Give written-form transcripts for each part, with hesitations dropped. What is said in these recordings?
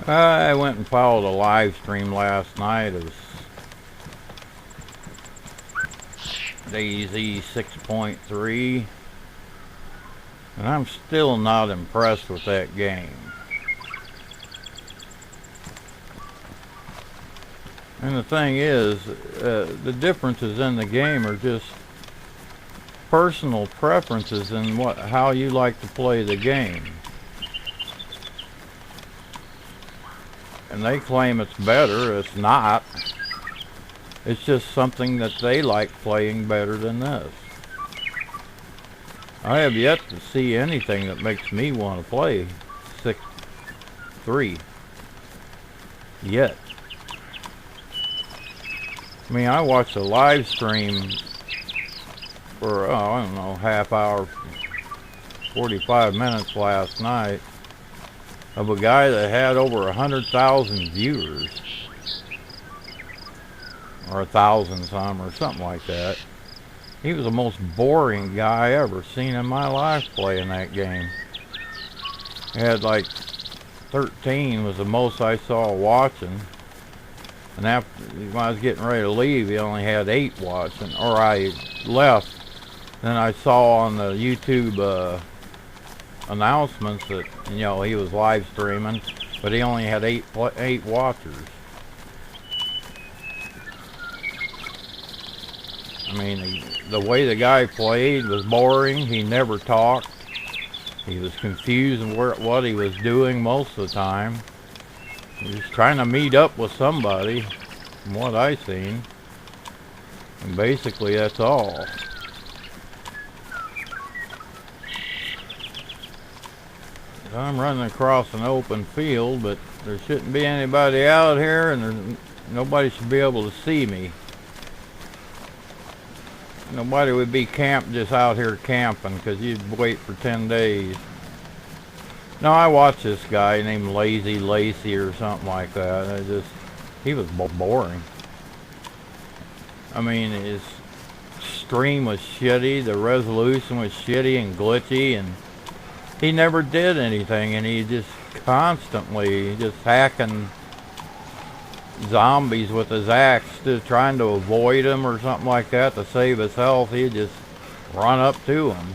I went and followed a live stream last night of DayZ 6.3, and I'm still not impressed with that game. And the thing is, the differences in the game are just personal preferences in how you like to play the game. And they claim it's better. It's not. It's just something that they like playing better than this. I have yet to see anything that makes me want to play 6.3 yet. I mean, I watched a live stream for, I don't know, half hour, 45 minutes last night of a guy that had over 100,000 viewers, or 1,000 some, or something like that. He was the most boring guy I ever seen in my life playing that game. He had like 13 was the most I saw watching. And after, when I was getting ready to leave, he only had 8 watching, or I left. Then I saw on the YouTube announcements that, you know, he was live streaming, but he only had 8 watchers. I mean, the way the guy played was boring. He never talked. He was confused in what he was doing most of the time. He was trying to meet up with somebody, from what I seen. And basically, that's all. I'm running across an open field, but there shouldn't be anybody out here, and nobody should be able to see me. Nobody would be just out here camping, because you'd wait for 10 days. No, I watched this guy named Lazy Lacy or something like that. He was boring. I mean, his stream was shitty, the resolution was shitty and glitchy, and he never did anything, and he just constantly just hacking zombies with his axe, just trying to avoid them or something like that to save his health. He'd just run up to him.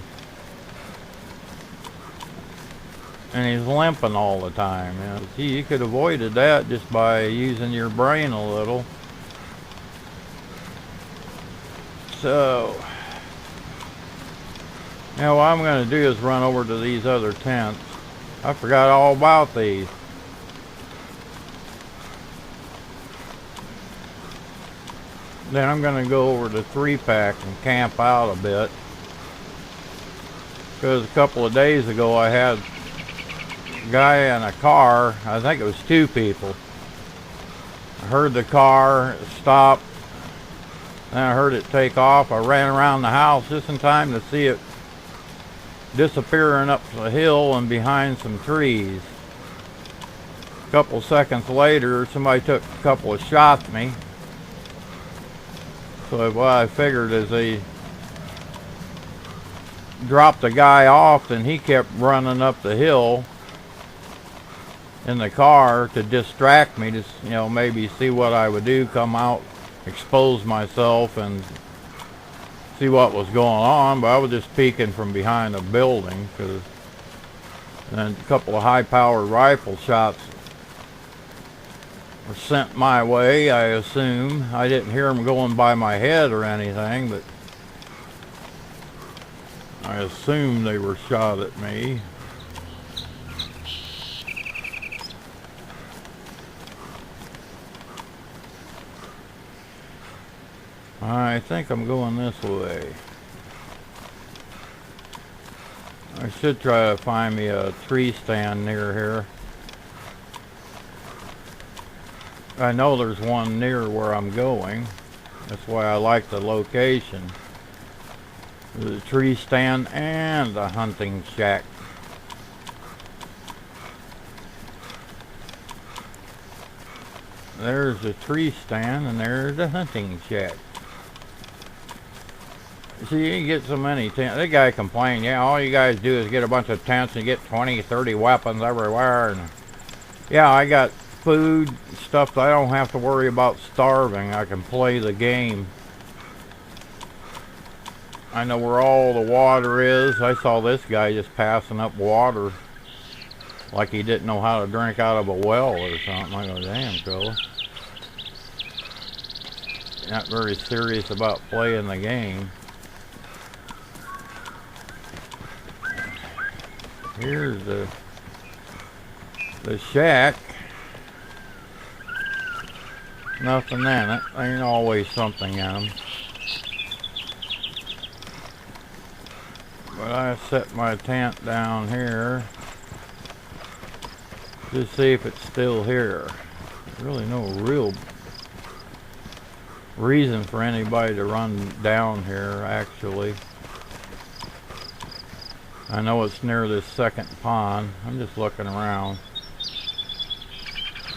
And he's limping all the time. You know? Gee, you could have avoided that just by using your brain a little. So, now what I'm going to do is run over to these other tents. I forgot all about these. Then I'm going to go over to 3-Pack and camp out a bit. Because a couple of days ago I had a guy in a car. I think it was 2 people. I heard the car stop. Then I heard it take off. I ran around the house just in time to see it disappearing up the hill and behind some trees. A couple seconds later, somebody took a couple of shots at me. So what I figured is they dropped the guy off, and he kept running up the hill in the car to distract me, to, you know, maybe see what I would do, come out, expose myself, and see what was going on. But I was just peeking from behind a building, and then a couple of high-powered rifle shots were sent my way, I assume. I didn't hear them going by my head or anything, but I assume they were shot at me. I think I'm going this way. I should try to find me a tree stand near here. I know there's one near where I'm going. That's why I like the location. There's a tree stand and a hunting shack. There's a tree stand and there's a hunting shack. See, you get so many tents. That guy complained, yeah, all you guys do is get a bunch of tents and get 20, 30 weapons everywhere. And yeah, I got food, stuff that I don't have to worry about starving. I can play the game. I know where all the water is. I saw this guy just passing up water like he didn't know how to drink out of a well or something. I go, damn, fella. Not very serious about playing the game. Here's the shack. Nothing in it. Ain't always something in them. But I set my tent down here to see if it's still here. Really no real reason for anybody to run down here, actually. I know it's near this second pond. I'm just looking around.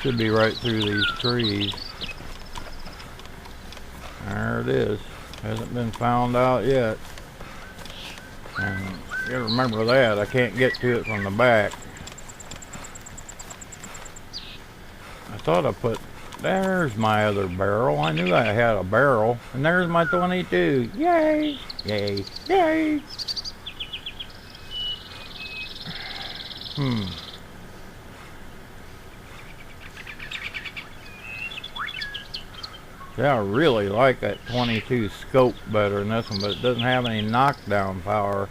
Should be right through these trees. There it is. Hasn't been found out yet. And you gotta remember that. I can't get to it from the back. I thought I put... There's my other barrel. I knew I had a barrel. And there's my 22. Yay! Yay! Yay! Yeah, I really like that 22 scope better than this one, but it doesn't have any knockdown power.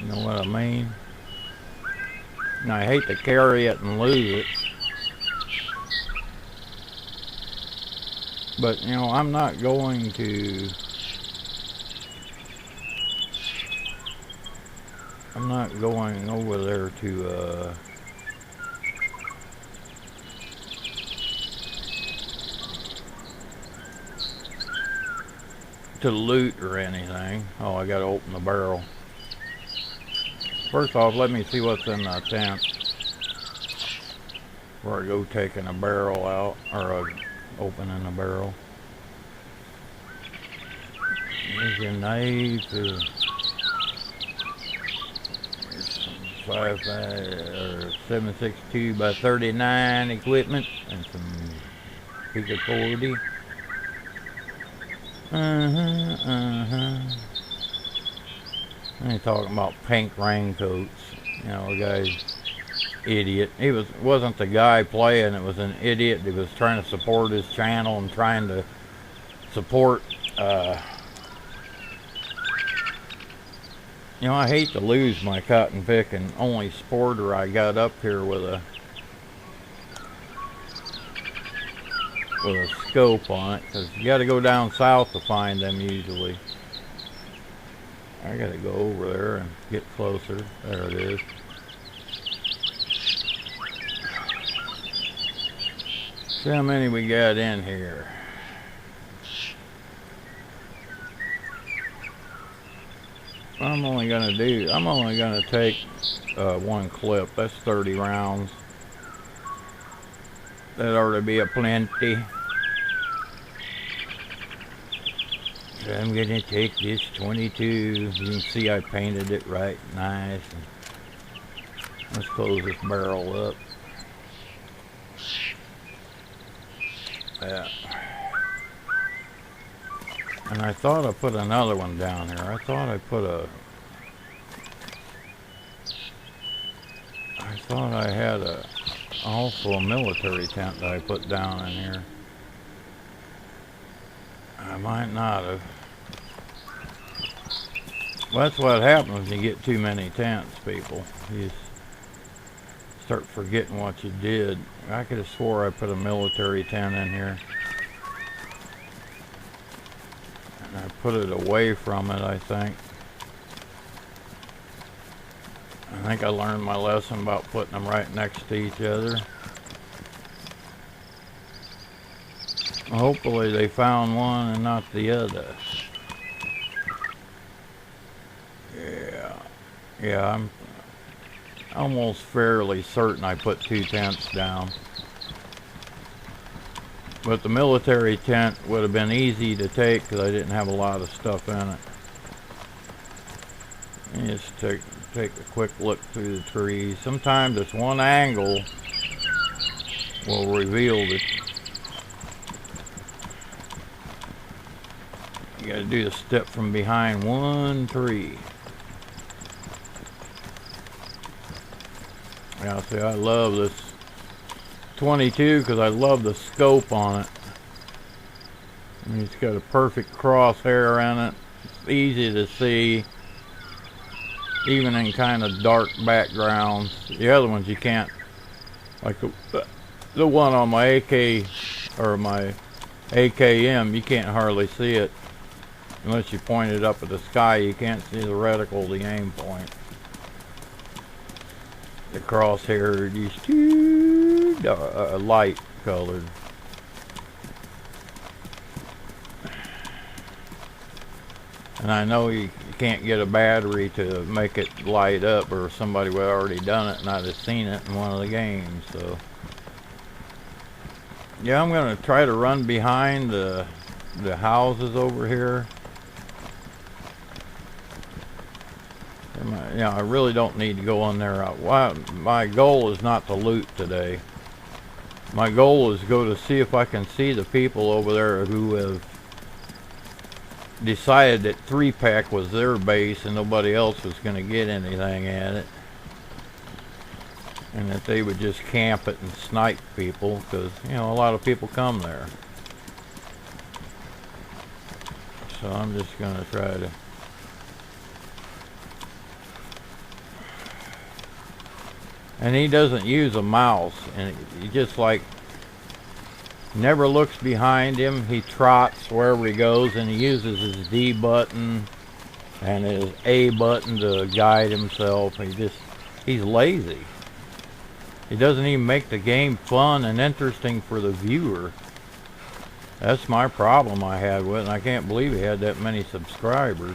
You know what I mean? And I hate to carry it and lose it. But, you know, I'm not going to... I'm not going over there to loot or anything. Oh, I gotta open the barrel. First off, let me see what's in the tent before I go taking a barrel out, or opening a barrel. There's your knife. There's some 7.62 by 39 equipment and some Pico 40. I ain't talking about pink raincoats. You know, the guy's idiot. He wasn't the guy playing. It was an idiot. He was trying to support his channel and trying to support. You know, I hate to lose my cotton picking only sporter I got up here with a scope on it, because you got to go down south to find them usually. I got to go over there and get closer. There it is. See how many we got in here. I'm only gonna take one clip. That's 30 rounds. That ought to be a plenty. So I'm gonna take this 22. You can see I painted it right nice. Let's close this barrel up. Yeah. And I thought I put another one down here. I thought I had also a military tent that I put down in here. I might not have. Well, that's what happens when you get too many tents, people. You start forgetting what you did. I could have swore I put a military tent in here. And I put it away from it, I think. I learned my lesson about putting them right next to each other. Hopefully they found one and not the other. Yeah, I'm almost fairly certain I put two tents down. But the military tent would have been easy to take because I didn't have a lot of stuff in it. And just take a quick look through the trees. Sometimes this one angle will reveal the. You gotta do the step from behind one tree. Yeah, see, I love this 22 because I love the scope on it. I mean, it's got a perfect crosshair in it. It's easy to see, even in kind of dark backgrounds. The other ones you can't, like the one on my AK or my AKM, you can't hardly see it unless you point it up at the sky. You can't see the reticle, the aim point. The crosshair is too light colored. And I know you can't get a battery to make it light up, or somebody would have already done it and I'd have seen it in one of the games. So yeah, I'm gonna try to run behind the houses over here. You know, I really don't need to go in there. My goal is not to loot today. My goal is to go to see if I can see the people over there who have decided that 3-pack was their base and nobody else was going to get anything at it. And that they would just camp it and snipe people, because, you know, a lot of people come there. So I'm just going to try to... And he doesn't use a mouse, and he just like never looks behind him. He trots wherever he goes, and he uses his D button and his A button to guide himself. He's lazy. He doesn't even make the game fun and interesting for the viewer. That's my problem I had with it, and I can't believe he had that many subscribers.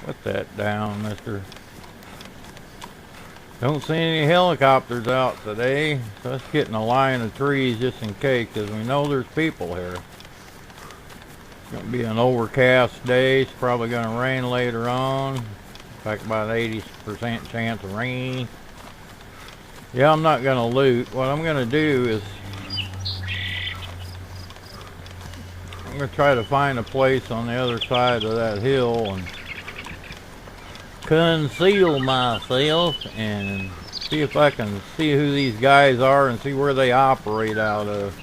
Put that down, mister. Don't see any helicopters out today, so let's get in a line of trees just in case, because we know there's people here. It's going to be an overcast day. It's probably going to rain later on. In fact, about 80% chance of rain. Yeah, I'm not going to loot. What I'm going to do is I'm going to try to find a place on the other side of that hill and conceal myself and see if I can see who these guys are and see where they operate out of.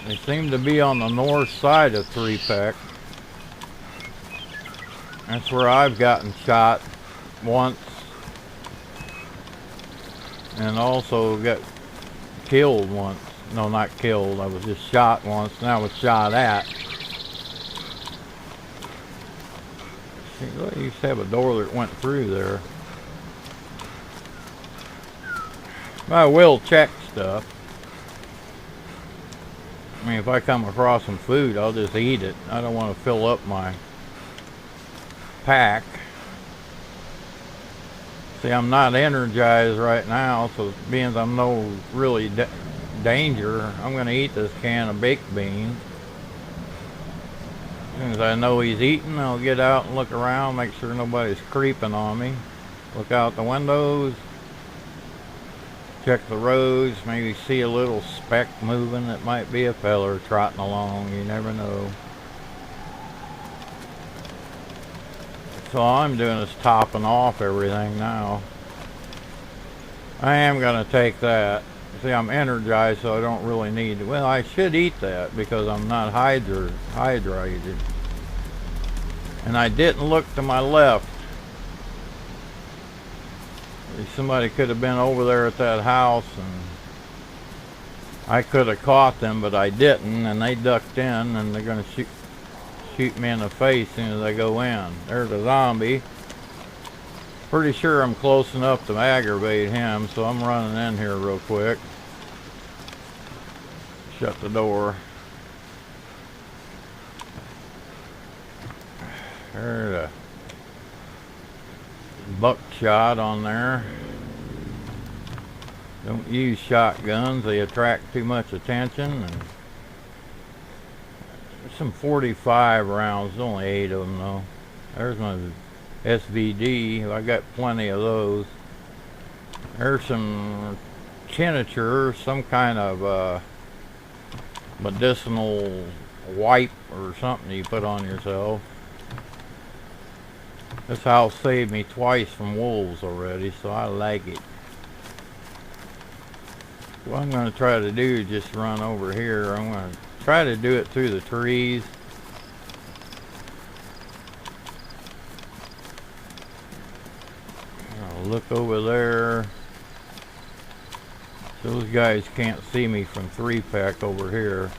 They seem to be on the north side of 3-pack. That's where I've gotten shot once, and also got killed once. No, not killed, I was just shot once, and I was shot at. I used to have a door that went through there. I will check stuff. I mean, if I come across some food, I'll just eat it. I don't want to fill up my pack. See, I'm not energized right now, so being I'm no really danger, I'm going to eat this can of baked beans. As soon as I know he's eating, I'll get out and look around, make sure nobody's creeping on me. Look out the windows, check the roads, maybe see a little speck moving. It might be a feller trotting along, you never know. So all I'm doing is topping off everything now. I am going to take that. See, I'm energized, so I don't really need to. Well, I should eat that because I'm not hydrated. And I didn't look to my left. Somebody could have been over there at that house, and I could have caught them, but I didn't, and they ducked in, and they're going to shoot me in the face as soon as I go in. There's a zombie. Pretty sure I'm close enough to aggravate him, so I'm running in here real quick. Shut the door. There's a buckshot on there. Don't use shotguns, they attract too much attention. And some 45 rounds, only 8 of them though. There's my SVD, I got plenty of those. There's some tincture, some kind of medicinal wipe or something you put on yourself. This house saved me twice from wolves already, so I like it. What I'm going to try to do is just run over here. I'm going to try to do it through the trees. I'll look over there. Those guys can't see me from 3-pack over here.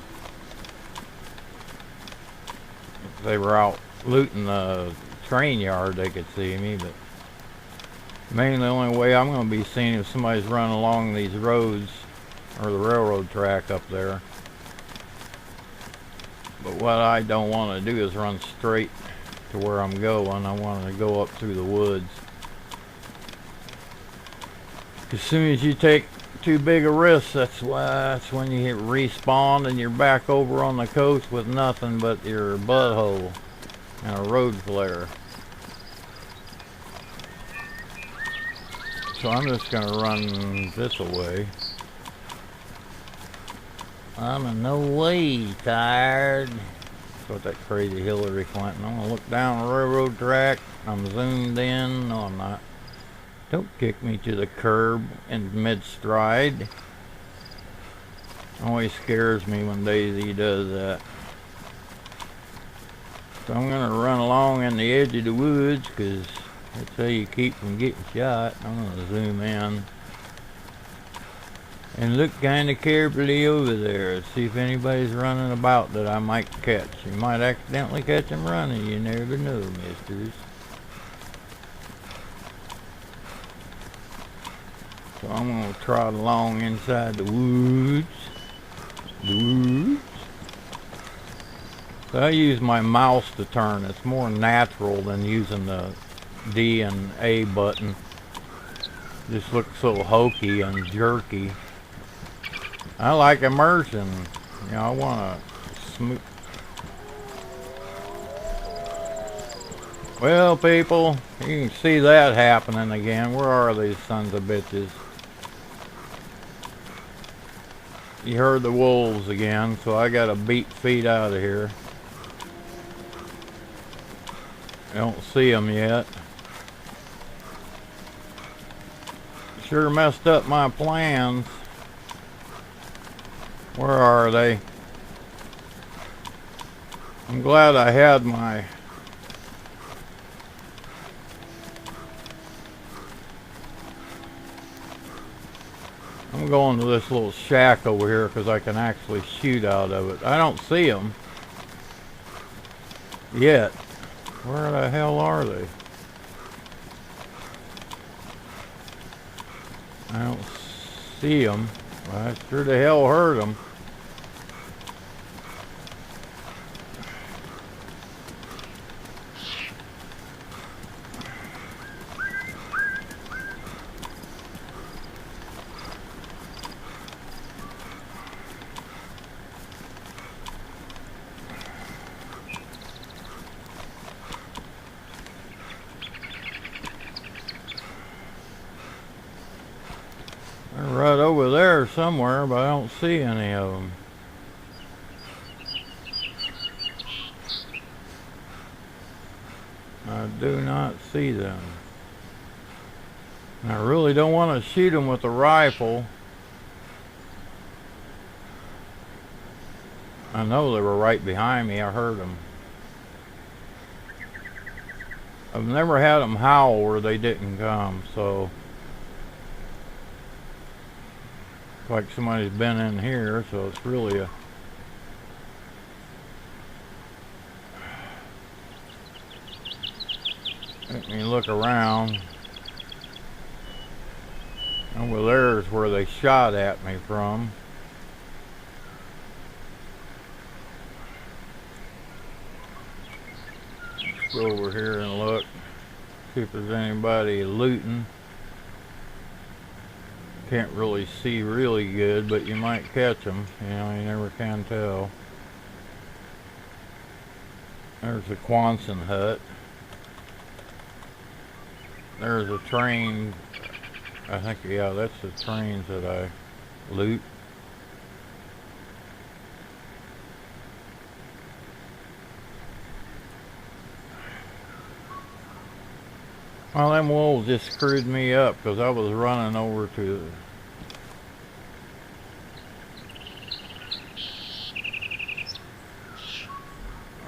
If they were out looting the train yard, they could see me, but mainly the only way I'm going to be seen if somebody's running along these roads or the railroad track up there. But what I don't want to do is run straight to where I'm going. I want to go up through the woods. As soon as you take too big a risk, that's when you hit respawn and you're back over on the coast with nothing but your butthole and a road flare. So I'm just gonna run this away. I'm in no way tired. That's what that crazy Hillary Clinton. I'm gonna look down the railroad track. I'm zoomed in. No, I'm not. Don't kick me to the curb in mid-stride. Always scares me when Daisy does that. So I'm gonna run along in the edge of the woods because that's how you keep from getting shot. I'm gonna zoom in and look kind of carefully over there, see if anybody's running about that I might catch. You might accidentally catch them running. You never know, misters. So I'm gonna trot along inside the woods. So I use my mouse to turn. It's more natural than using the D and A button. Just looks so hokey and jerky. I like immersion. You know, I want to smooth. Well, people, you can see that happening again. Where are these sons of bitches? You heard the wolves again, so I gotta beat feet out of here. I don't see them yet. Sure messed up my plans. Where are they? I'm glad I had my... I'm going to this little shack over here because I can actually shoot out of it. I don't see them yet. Where the hell are they? I don't see them. I sure the hell heard them. They're right over there somewhere, but I don't see any of them. I do not see them. And I really don't want to shoot them with a rifle. I know they were right behind me. I heard them. I've never had them howl where they didn't come, so... like somebody's been in here, so it's really a... Let me look around. Over there is where they shot at me from. Let's go over here and look. See if there's anybody looting. Can't really see really good, but you might catch them. You know, you never can tell. There's the Quonset hut. There's a train. I think, yeah, that's the trains that I loot. Well, them wolves just screwed me up because I was running over to...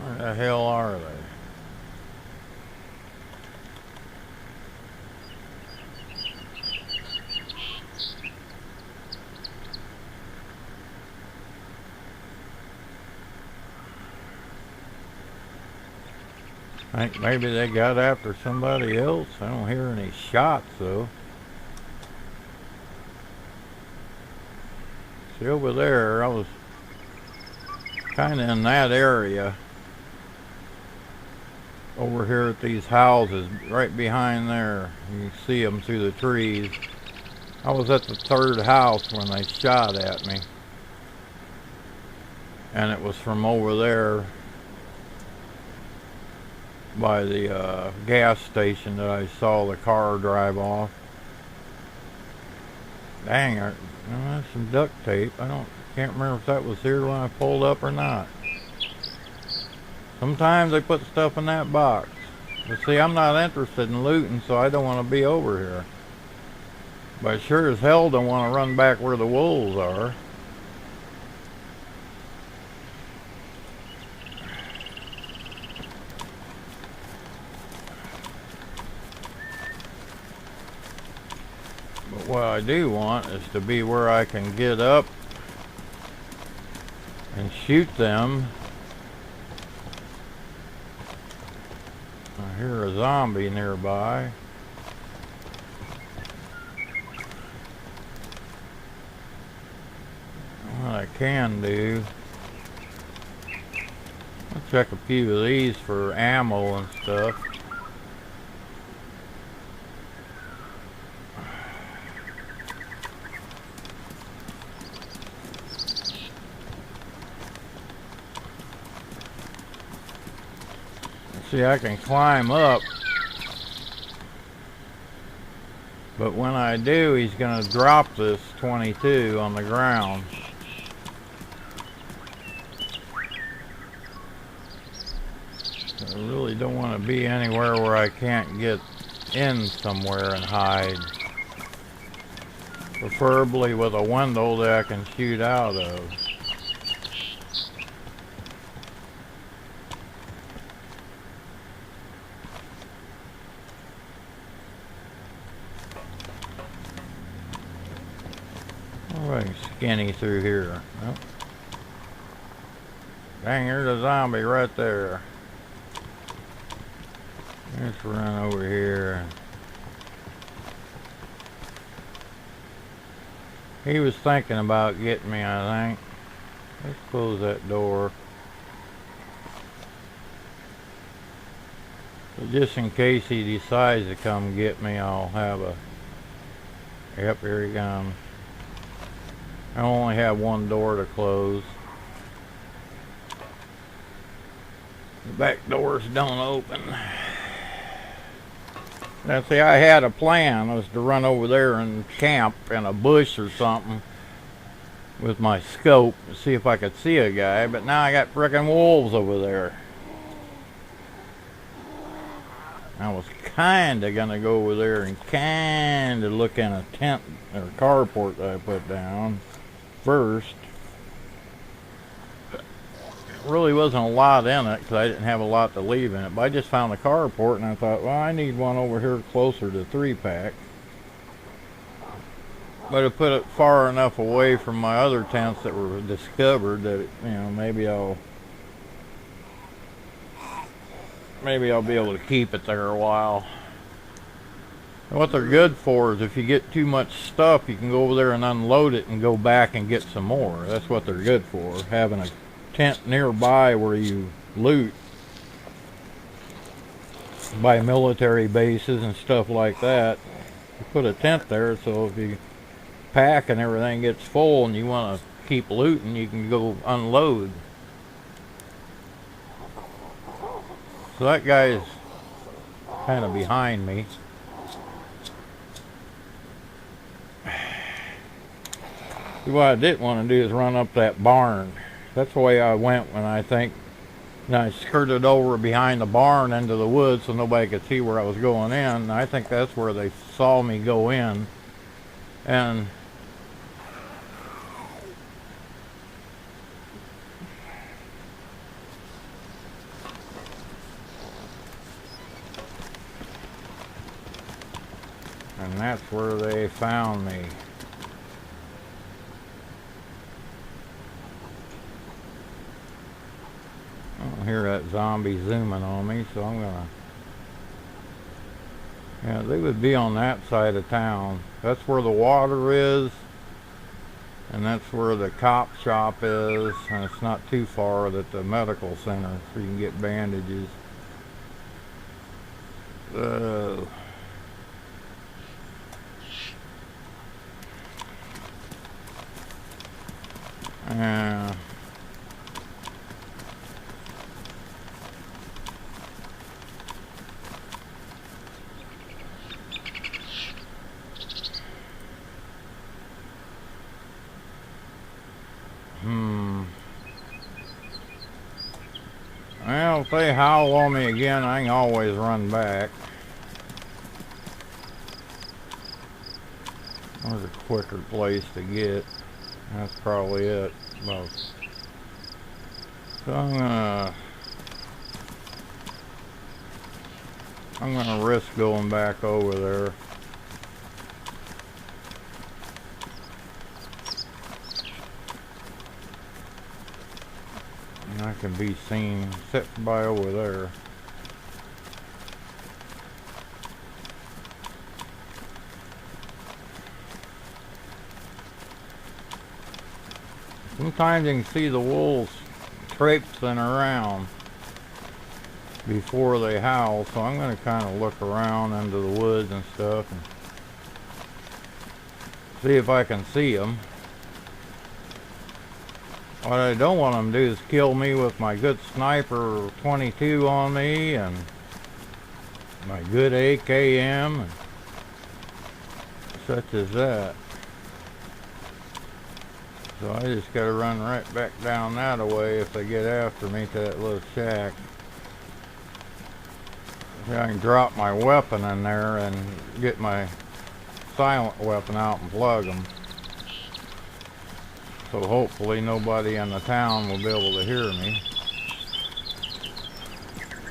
Where the hell are they? I think maybe they got after somebody else. I don't hear any shots though. See over there, I was kind of in that area. Over here at these houses, right behind there. You can see them through the trees. I was at the third house when they shot at me. And it was from over there by the gas station that I saw the car drive off. Dang, that's some duct tape. Can't remember if that was here when I pulled up or not. Sometimes they put stuff in that box. But see, I'm not interested in looting, so I don't want to be over here. But I sure as hell don't want to run back where the wolves are. But what I do want is to be where I can get up and shoot them. I hear a zombie nearby. What I can do, I'll check a few of these for ammo and stuff. See, I can climb up, but when I do, he's going to drop this 22 on the ground. I really don't want to be anywhere where I can't get in somewhere and hide. Preferably with a window that I can shoot out of. Skinny through here. Oh. Dang, there's a zombie right there. Let's run over here. He was thinking about getting me, I think. Let's close that door. But just in case he decides to come get me, I'll have a... Yep, here he comes. I only have one door to close. The back doors don't open. Now see, I had a plan. It was to run over there and camp in a bush or something with my scope and see if I could see a guy, but now I got frickin' wolves over there. I was kinda gonna go over there and kinda look in a tent or carport that I put down first. Really wasn't a lot in it because I didn't have a lot to leave in it, but I just found a carport and I thought, well, I need one over here closer to 3-pack. But I put it far enough away from my other tents that were discovered that, you know, maybe I'll be able to keep it there a while. And what they're good for is if you get too much stuff, you can go over there and unload it and go back and get some more. That's what they're good for, having a tent nearby where you loot by military bases and stuff like that. You put a tent there so if you pack and everything gets full and you want to keep looting, you can go unload. So that guy's kind of behind me. What I didn't want to do is run up that barn. That's the way I went when I skirted over behind the barn into the woods so nobody could see where I was going in. And I think that's where they saw me go in. And that's where they found me. I don't hear that zombie zooming on me, so I'm gonna... Yeah, they would be on that side of town. That's where the water is, and that's where the cop shop is, and it's not too far at the medical center, so you can get bandages. Well, if they howl on me again, I can always run back. There's a quicker place to get. That's probably it. Well, so I'm gonna risk going back over there. And I can be seen sitting by over there. Sometimes you can see the wolves traipsing around before they howl, so I'm going to kind of look around into the woods and stuff and see if I can see them. What I don't want them to do is kill me with my good sniper 22 on me and my good AKM and such as that. So I just gotta run right back down that way if they get after me to that little shack. See, I can drop my weapon in there and get my silent weapon out and plug them. So hopefully nobody in the town will be able to hear me.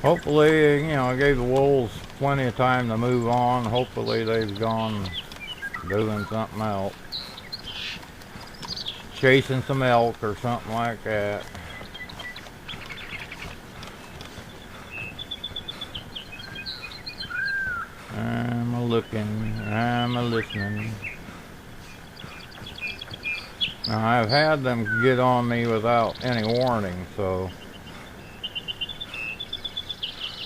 Hopefully, you know, I gave the wolves plenty of time to move on. Hopefully they've gone doing something else. Chasing some elk or something like that. I'm a-looking, I'm a-listening. Now I've had them get on me without any warning, so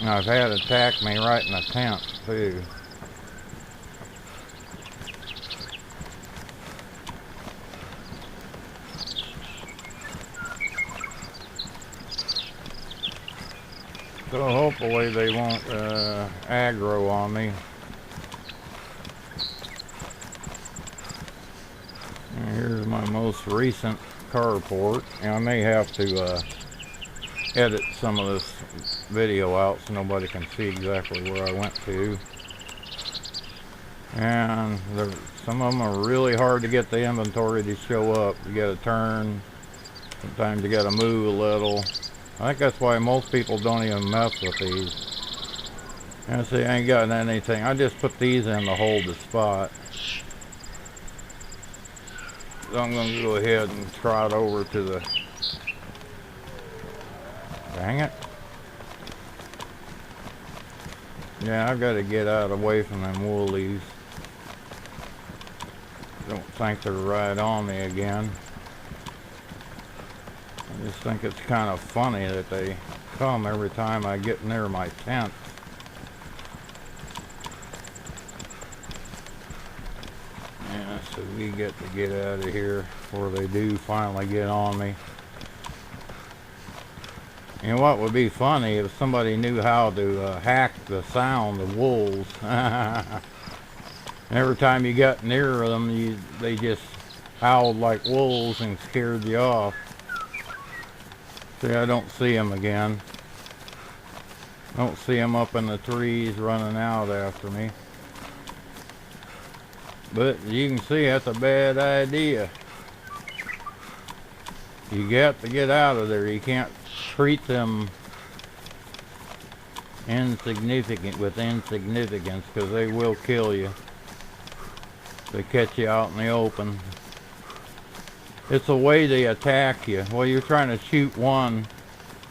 I've had attack me right in the tent too. So hopefully they won't aggro on me. And here's my most recent carport. And I may have to edit some of this video out so nobody can see exactly where I went to. And some of them are really hard to get the inventory to show up. You gotta turn, sometimes you gotta move a little. I think that's why most people don't even mess with these. And see, I ain't got anything. I just put these in to hold the spot. So I'm going to go ahead and trot over to the... Dang it. Yeah, I've got to get out away from them woolies. Don't think they're right on me again. I just think it's kind of funny that they come every time I get near my tent. Yeah, So we get to get out of here before they do finally get on me. You know what would be funny if somebody knew how to hack the sound of wolves. Every time you got near them, they just howled like wolves and scared you off. See, I don't see them again. Don't see them up in the trees running out after me. But you can see that's a bad idea. You got to get out of there. You can't treat them with insignificance, because they will kill you. They catch you out in the open. It's a way they attack you. Well, you're trying to shoot one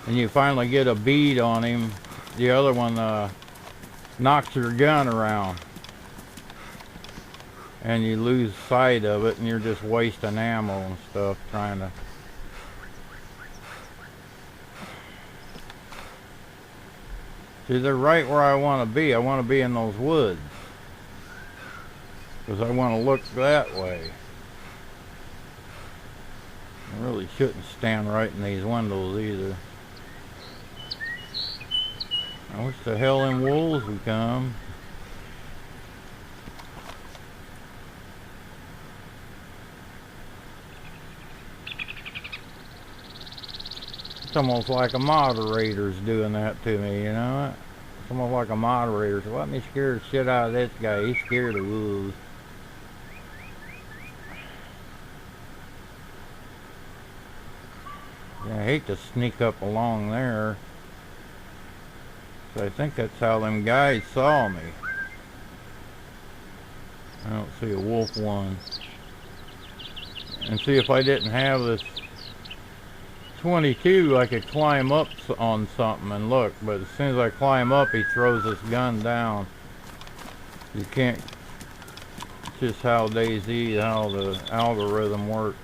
and you finally get a bead on him. The other one knocks your gun around and you lose sight of it, and you're just wasting ammo and stuff trying to. See, they're right where I want to be. I want to be in those woods, because I want to look that way. I really shouldn't stand right in these windows either. I wish the hell them wolves would come. It's almost like a moderator's doing that to me, you know? It's almost like a moderator. So let me scare the shit out of this guy. He's scared of wolves. Yeah, I hate to sneak up along there. So I think that's how them guys saw me. I don't see a wolf one. And see, if I didn't have this 22, I could climb up on something and look, but as soon as I climb up, he throws his gun down. You can't, just how DayZ, how the algorithm works.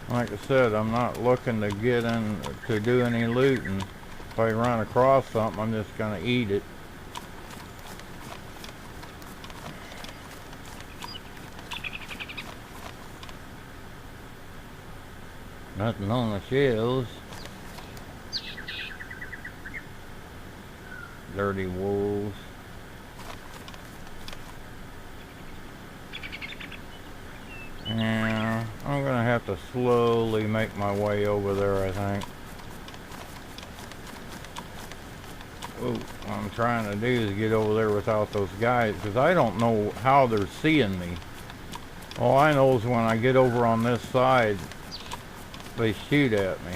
Like I said, I'm not looking to get in to do any looting. If I run across something, I'm just gonna eat it. Nothing on the shelves. Dirty wolves. Yeah, I'm gonna have to slowly make my way over there, I think. What I'm trying to do is get over there without those guys, because I don't know how they're seeing me. All I know is when I get over on this side, they shoot at me.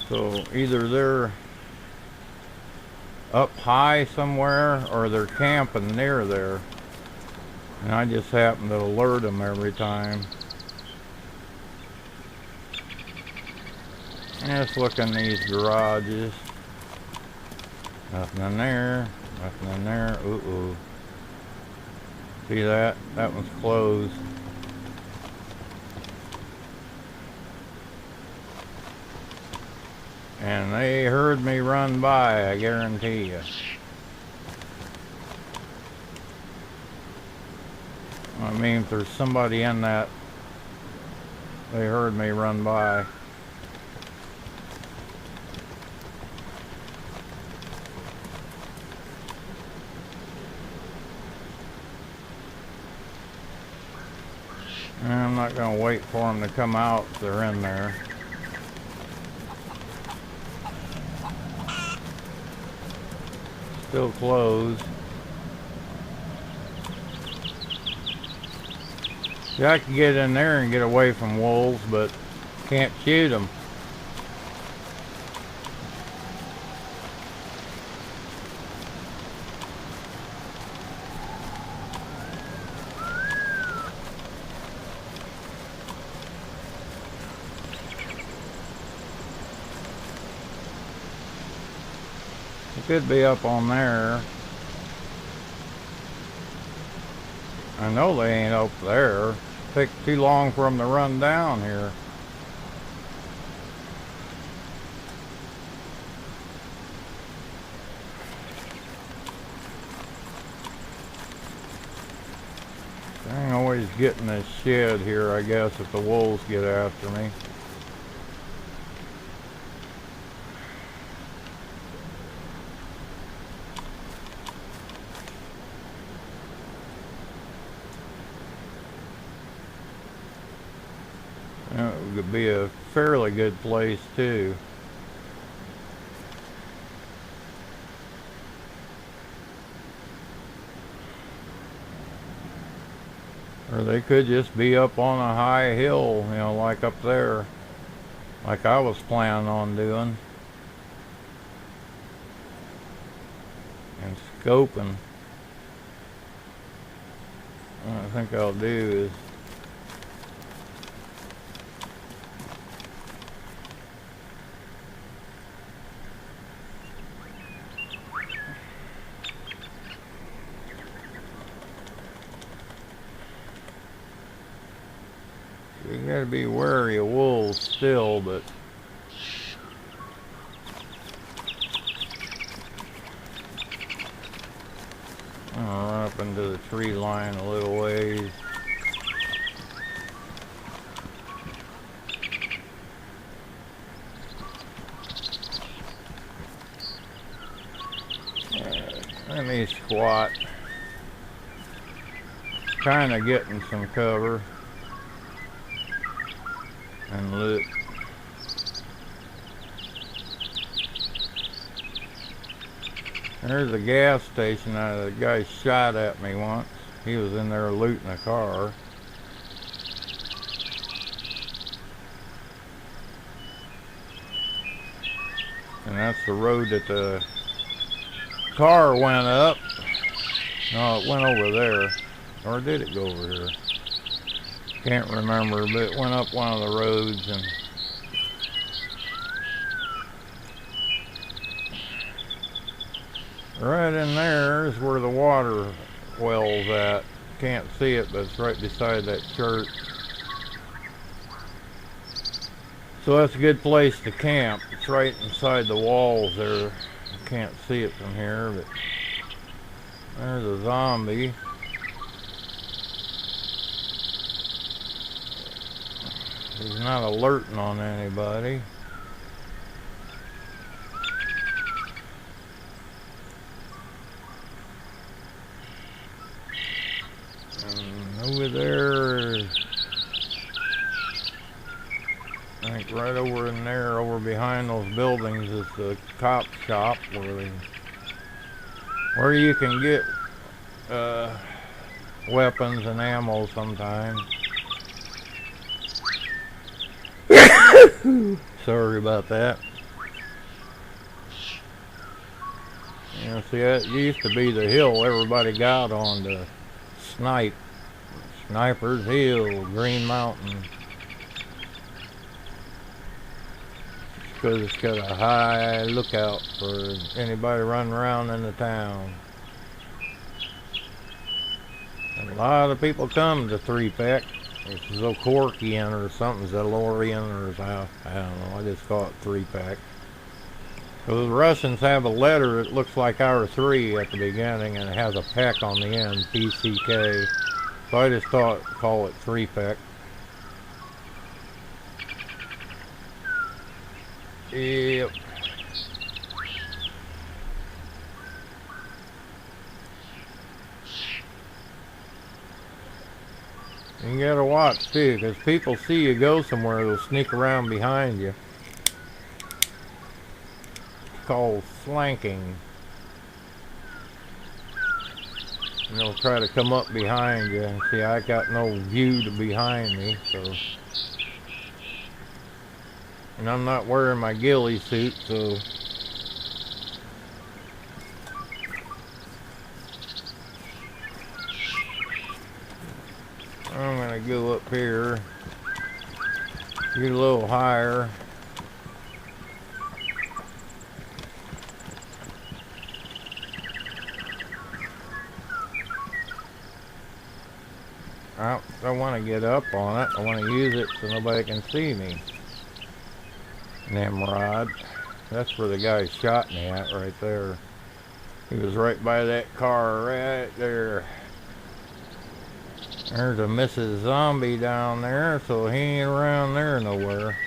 So either they're up high somewhere or they're camping near there. And I just happen to alert them every time. Let's look in these garages. Nothing in there. Nothing in there. Ooh. See that? That one's closed. And they heard me run by, I guarantee you. I mean, if there's somebody in that, they heard me run by. And I'm not going to wait for them to come out if they're in there. Still closed. Yeah, I can get in there and get away from wolves, but can't shoot them. It could be up on there. I know they ain't up there. Take too long for them to run down here. I ain't always getting this shed here, I guess, if the wolves get after me. It would be a fairly good place too. Or they could just be up on a high hill, you know, like up there, like I was planning on doing. And scoping. What I think I'll do is you gotta be wary of wolves still, but I'm gonna run up into the tree line a little ways. Let me squat. Kinda getting some cover. And look. There's a gas station. The guy shot at me once. He was in there looting a car. And that's the road that the car went up. No, it went over there. Or did it go over here? Can't remember, but it went up one of the roads, and right in there is where the water well's at. Can't see it, but it's right beside that church. So that's a good place to camp. It's right inside the walls there. I can't see it from here, but there's a zombie. He's not alerting on anybody. And over there, I think right over in there, over behind those buildings, is the cop shop where you can get weapons and ammo sometimes. Sorry about that. You know, see, that used to be the hill everybody got on to snipe. Sniper's Hill, Green Mountain. Because it's got a high lookout for anybody running around in the town. And a lot of people come to Three Peck. It's Zocorkian or something, Zalorian or I don't know, I just call it Three Peck. So the Russians have a letter that looks like our 3 at the beginning, and it has a peck on the end, PCK. So I just call it Three Peck. Yep. You gotta watch too, because people see you go somewhere, they'll sneak around behind you. It's called flanking. And they'll try to come up behind you. And see, I got no view to behind me, so. And I'm not wearing my ghillie suit, so. I'm gonna go up here, get a little higher. I don't want to get up on it. I want to use it so nobody can see me. Nimrod. That's where the guy shot me at, right there. He was right by that car right there. There's a Mrs. Zombie down there, so he ain't around there nowhere.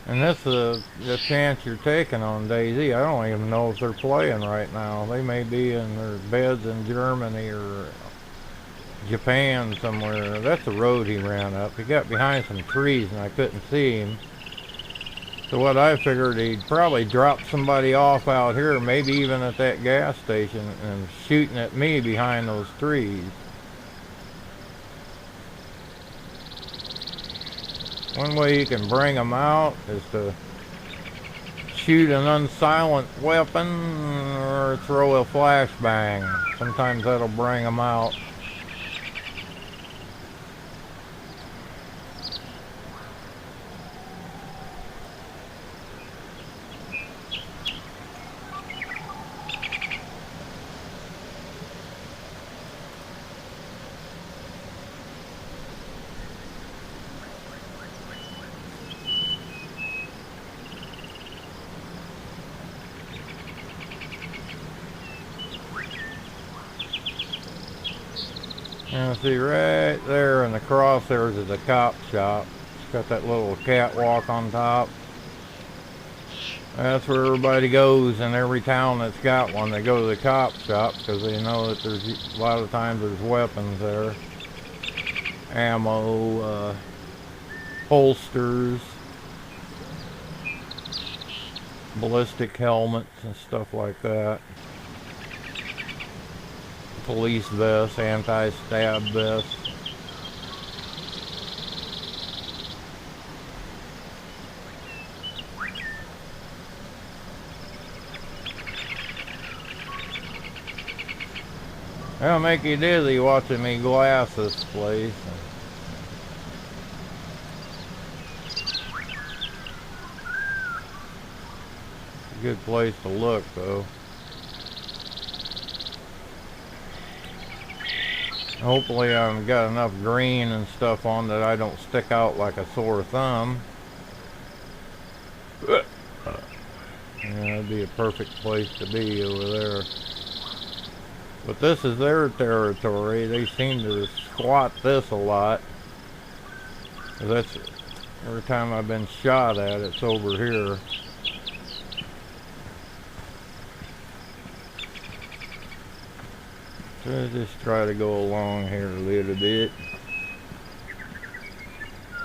And that's the chance you're taking on DayZ. I don't even know if they're playing right now. They may be in their beds in Germany or Japan somewhere. That's the road he ran up. He got behind some trees and I couldn't see him. So what I figured, he'd probably drop somebody off out here, maybe even at that gas station, and shooting at me behind those trees. One way you can bring them out is to shoot an unsilent weapon or throw a flashbang. Sometimes that'll bring them out. Now see right there in the crosshairs is a cop shop. It's got that little catwalk on top. That's where everybody goes in every town that's got one. They go to the cop shop because they know that there's a lot of times there's weapons there. Ammo, holsters, ballistic helmets and stuff like that. Police vests, anti-stab vests. That'll make you dizzy watching me glass this place. It's a good place to look though. Hopefully I've got enough green and stuff on that I don't stick out like a sore thumb. Yeah, that'd be a perfect place to be over there. But this is their territory. They seem to squat this a lot. That's every time I've been shot at, it's over here. So I'll just try to go along here a little bit.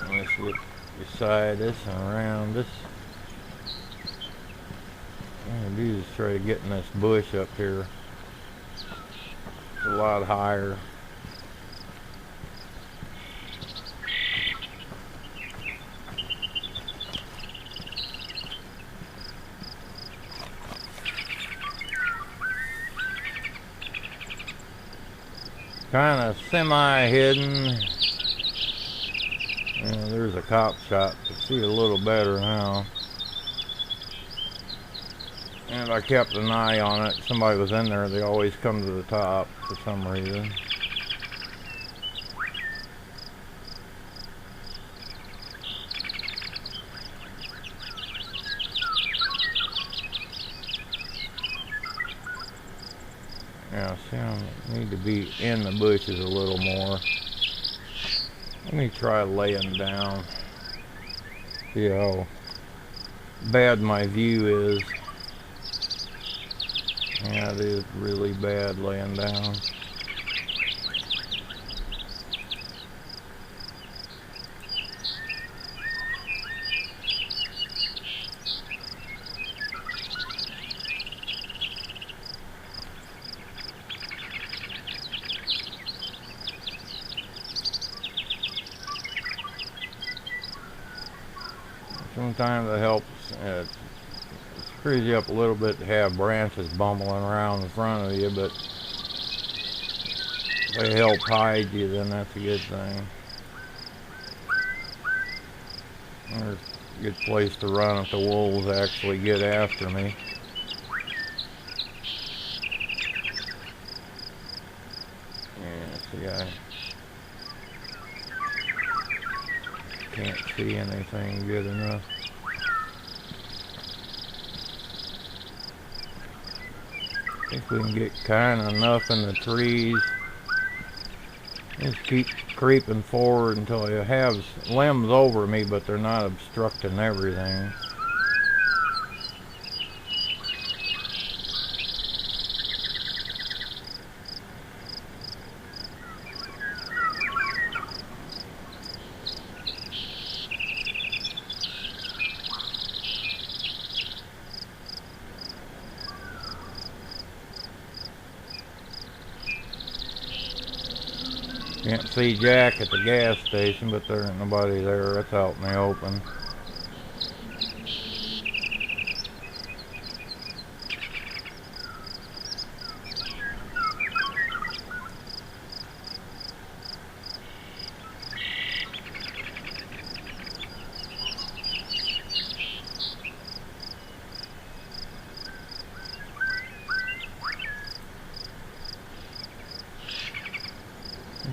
Let's look beside us and around us. What I'm gonna do is try to get in this bush up here. It's a lot higher. Kind of semi-hidden. There's a cop shop. You see a little better now. And if I kept an eye on it, somebody was in there, they always come to the top for some reason. Yeah, see, I need to be in the bushes a little more. Let me try laying down. See how bad my view is. Yeah, it is really bad laying down. Sometimes it helps. It screws you up a little bit to have branches bumbling around in front of you, but if they help hide you, then that's a good thing. There's a good place to run if the wolves actually get after me. guy. Can't see anything good enough. I think we can get kind of enough in the trees. Just keep creeping forward until it has limbs over me, but they're not obstructing everything. Can't see Jack at the gas station, but there ain't nobody there. It's out in the open.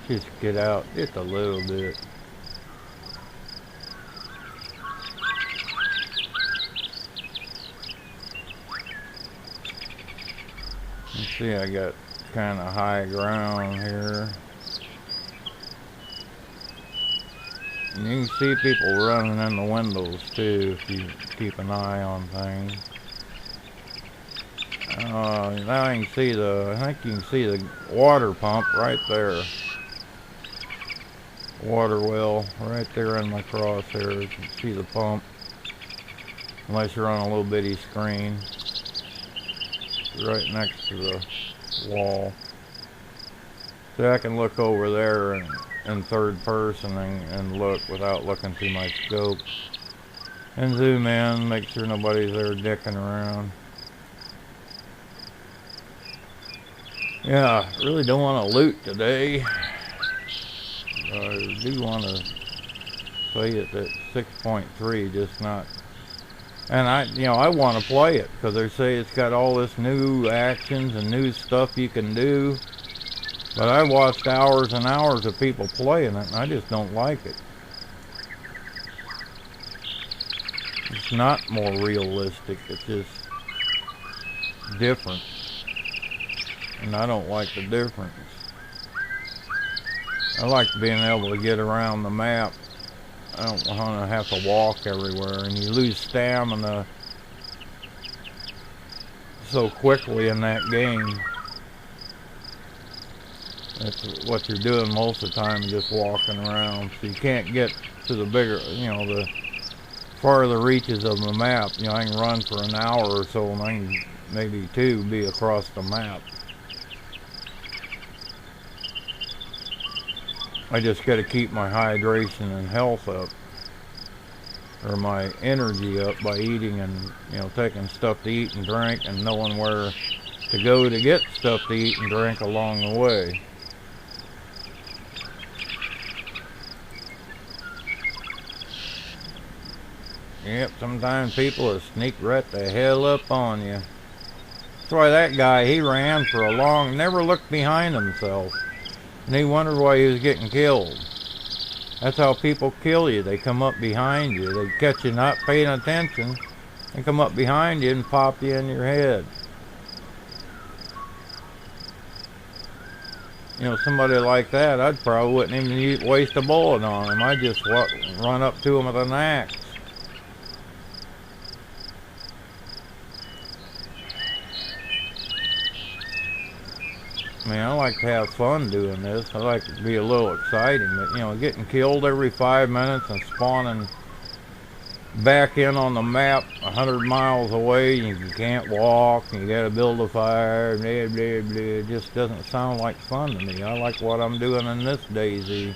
Just get out just a little bit. You see, I got kind of high ground here. And you can see people running in the windows too if you keep an eye on things. Now I can see I think you can see the water pump right there. Water well right there in my crosshairs. You can see the pump, unless you're on a little bitty screen right next to the wall. So I can look over there in third person and look without looking through my scope, and zoom in, make sure nobody's there dicking around. Yeah, really don't want to loot today. I do want to say it at 6.3, just not. And I want to play it because they say it's got all this new actions and new stuff you can do. But I watched hours and hours of people playing it, and I just don't like it. It's not more realistic. It's just different, and I don't like the difference. I like being able to get around the map. I don't want to have to walk everywhere, and you lose stamina so quickly in that game. That's what you're doing most of the time, just walking around. So you can't get to the bigger, the farther reaches of the map. I can run for an hour or so, and I can maybe two be across the map. I just got to keep my hydration and health up, or my energy up, by eating and taking stuff to eat and drink, and knowing where to go to get stuff to eat and drink along the way. Yep, sometimes people will sneak right the hell up on you. That's why that guy, he ran for a never looked behind himself. And he wondered why he was getting killed. That's how people kill you. They come up behind you. They catch you not paying attention. They come up behind you and pop you in your head. Somebody like that, I'd probably wouldn't even waste a bullet on him. I'd just run up to him with an axe. I like to have fun doing this. I like it to be a little exciting, but getting killed every 5 minutes and spawning back in on the map 100 miles away, and you can't walk, and you gotta build a fire, blah, blah, blah. It just doesn't sound like fun to me. I like what I'm doing in this DayZ.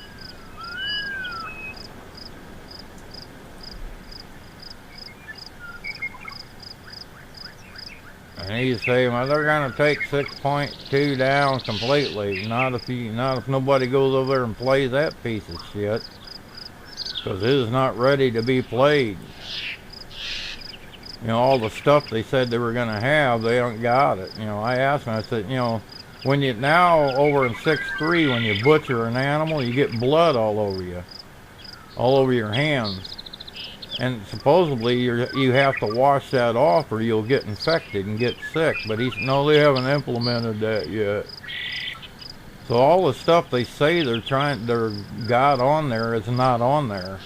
And he's saying, well, they're gonna take 6.2 down completely. Not if nobody goes over there and plays that piece of shit, because it is not ready to be played. All the stuff they said they were gonna have, they don't got it. I asked them, I said, When you now over in 6.3, when you butcher an animal, you get blood all over you, all over your hands, and supposedly you have to wash that off or you'll get infected and get sick. But no, they haven't implemented that yet. So all the stuff they say they're got on there is not on there.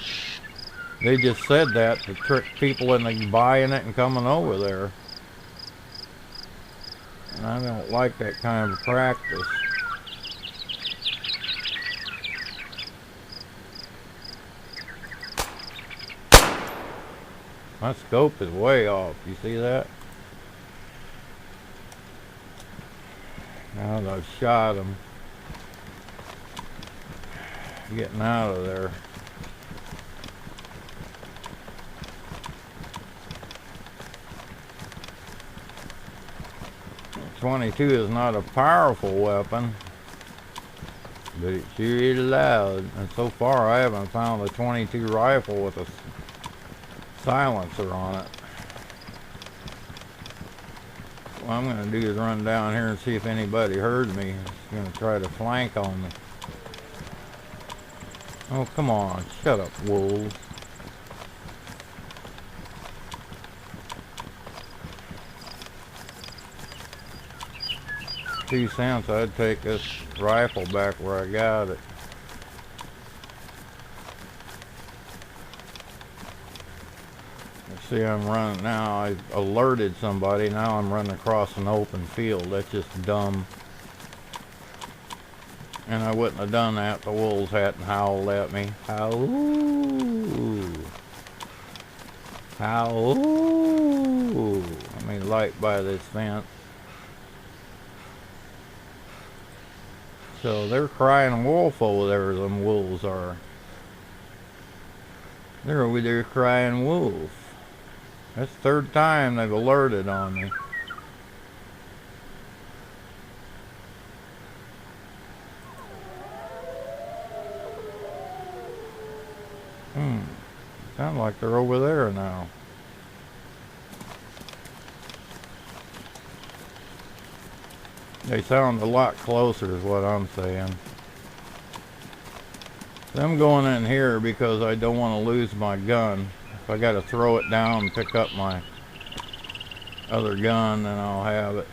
They just said that to trick people into buying it and coming over there. And I don't like that kind of practice. My scope is way off. You see that? Now that I've shot him. Getting out of there. .22 is not a powerful weapon, but it sure is loud. And so far I haven't found a .22 rifle with a silencer on it. What I'm going to do is run down here and see if anybody heard me. It's going to try to flank on me. Oh, come on. Shut up, wolves. $2 I'd take this rifle back where I got it. See, I'm running now. I alerted somebody. Now I'm running across an open field. That's just dumb. And I wouldn't have done that. The wolves hadn't howled at me. Howl. Howl. Let me light by this fence. So they're crying wolf over there, them wolves are. They're over there crying wolf. That's the third time they've alerted on me. Sound like they're over there now. They sound a lot closer is what I'm saying. So I'm going in here because I don't want to lose my gun. If I got to throw it down and pick up my other gun, then I'll have it.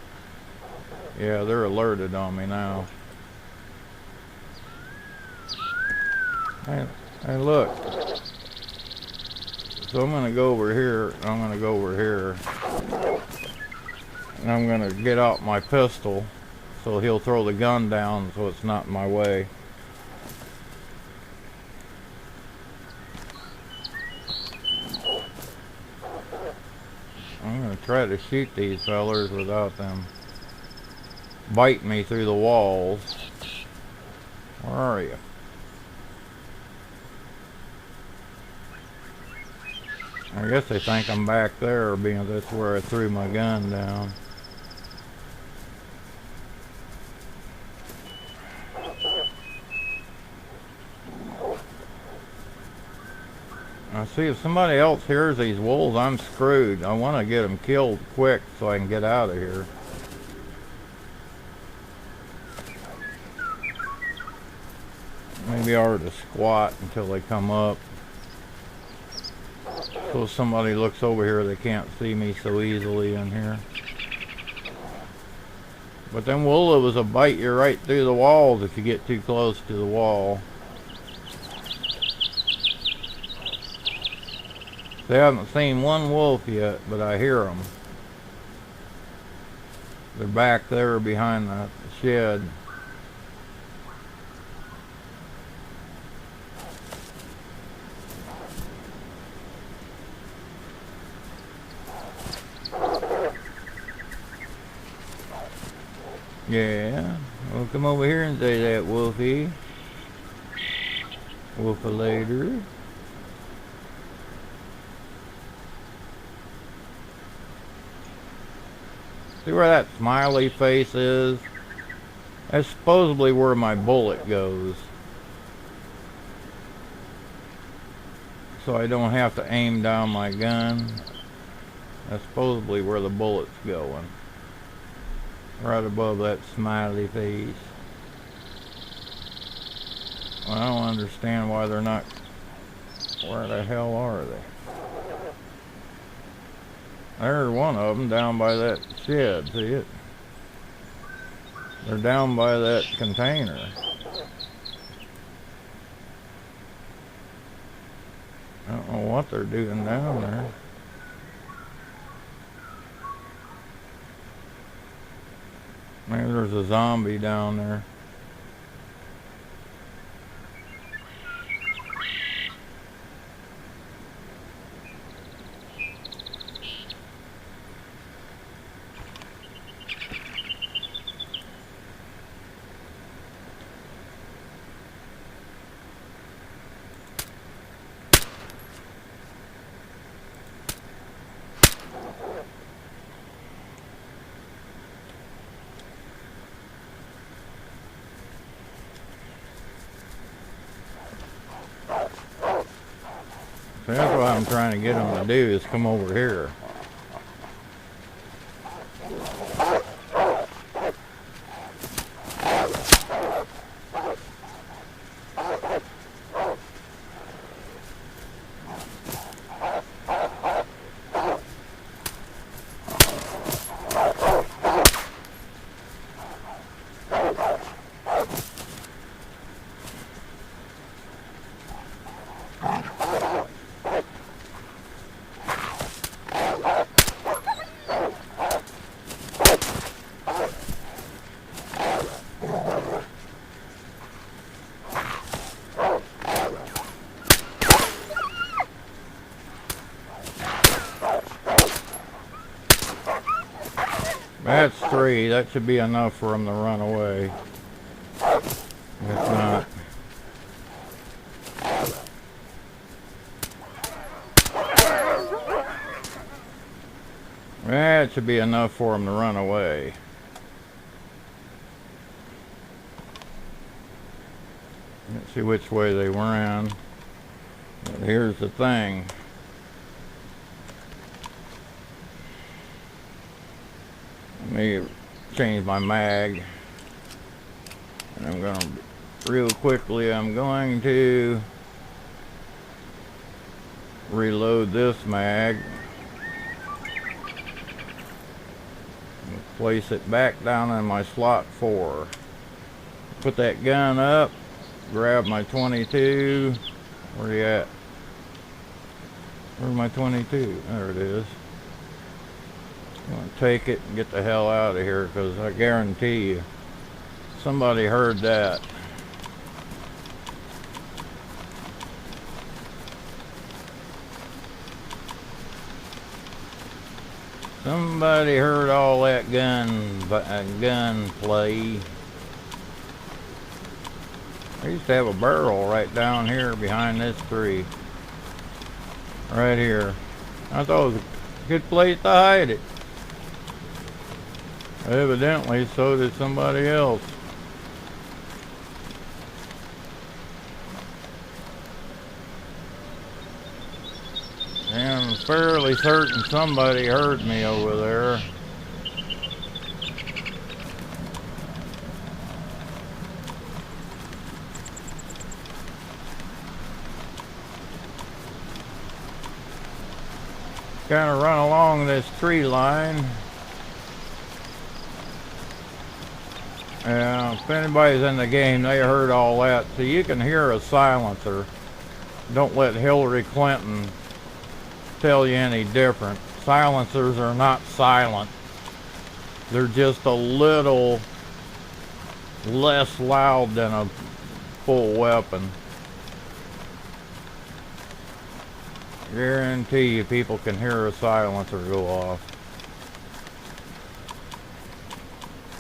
Yeah, they're alerted on me now. Hey look. So I'm going to go over here. I'm going to go over here. And I'm going to get out my pistol so he'll throw the gun down so it's not in my way. I'm going to try to shoot these fellers without them biting me through the walls. Where are you? I guess they think I'm back there, being that's where I threw my gun down. Now see, if somebody else hears these wolves, I'm screwed. I want to get them killed quick so I can get out of here. Maybe I ought to squat until they come up. So if somebody looks over here, they can't see me so easily in here. But them wolves will bite you right through the walls if you get too close to the wall. They haven't seen one wolf yet, but I hear them. They're back there behind the shed. Yeah, well, come over here and say that, Wolfie. Wolf-a-later. See where that smiley face is? That's supposedly where my bullet goes. So I don't have to aim down my gun. That's supposedly where the bullet's going. right above that smiley face. Well, I don't understand why they're not. Where the hell are they? There's one of them down by that shed, see it? They're down by that container. I don't know what they're doing down there. Maybe there's a zombie down there. So that's what I'm trying to get them to do, is come over here. That's 3. That should be enough for them to run away. If not. That should be enough for them to run away. Let's see which way they ran. But here's the thing. Let me change my mag. And I'm going to, real quickly, I'm going to reload this mag. Place it back down in my slot 4. Put that gun up. Grab my 22. Where you at? Where's my 22? There it is. I'm going to take it and get the hell out of here, because I guarantee you somebody heard that. Somebody heard all that gun play. I used to have a barrel right down here behind this tree. Right here. I thought it was a good place to hide it. Evidently, so did somebody else. And I'm fairly certain somebody heard me over there. Kind of run along this tree line. If anybody's in the game, they heard all that. So you can hear a silencer. Don't let Hillary Clinton tell you any different. Silencers are not silent. They're just a little less loud than a full weapon. Guarantee you people can hear a silencer go off.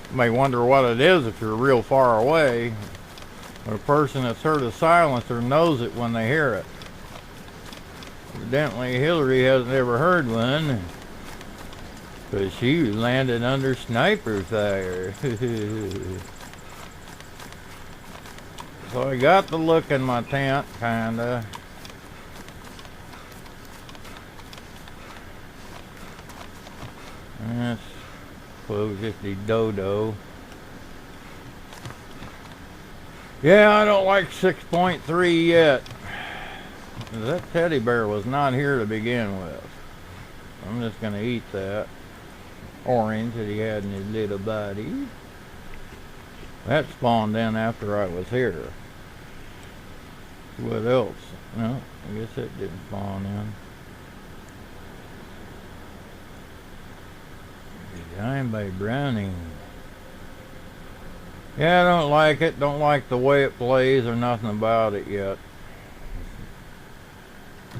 You may wonder what it is if you're real far away. A person that's heard a silencer knows it when they hear it. Evidently Hillary hasn't ever heard one, because she was landed under sniper fire. So I got the look in my tent, kinda. Let's 450 Dodo. Yeah, I don't like 6.3 yet. That teddy bear was not here to begin with. I'm just gonna eat that orange that he had in his little body. That spawned in after I was here. What else? No, I guess it didn't spawn in. Designed by Browning. Yeah, I don't like it. Don't like the way it plays or nothing about it yet.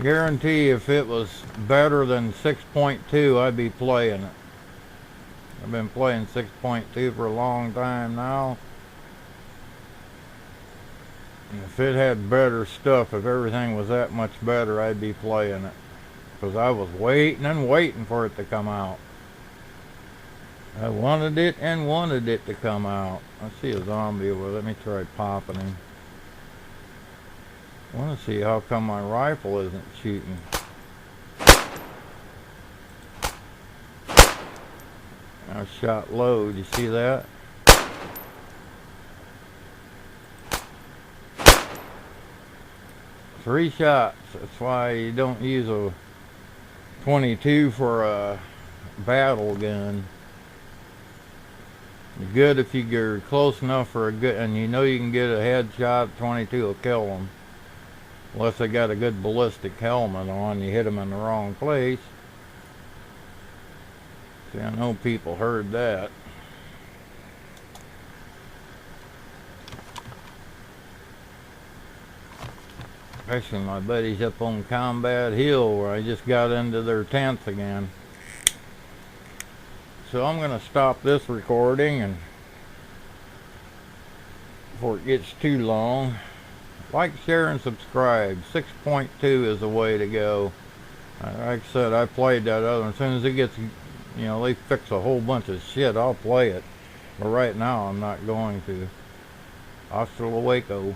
Guarantee if it was better than 6.2, I'd be playing it. I've been playing 6.2 for a long time now. And if it had better stuff, if everything was that much better, I'd be playing it. Because I was waiting and waiting for it to come out. I wanted it and wanted it to come out. I see a zombie over there. Let me try popping him. I want to see how come my rifle isn't shooting. I shot low. Did you see that? Three shots. That's why you don't use a 22 for a battle gun. Good if you're close enough for a good, and you know you can get a headshot. 22 will kill them, unless they got a good ballistic helmet on. You hit them in the wrong place. See, I know people heard that. Especially my buddies up on Combat Hill, where I just got into their tents again. So I'm going to stop this recording and before it gets too long. Like, share, and subscribe. 6.2 is the way to go. Like I said, I played that other one. As soon as it gets, you know, they fix a whole bunch of shit, I'll play it. But right now, I'm not going to. Hasta luego.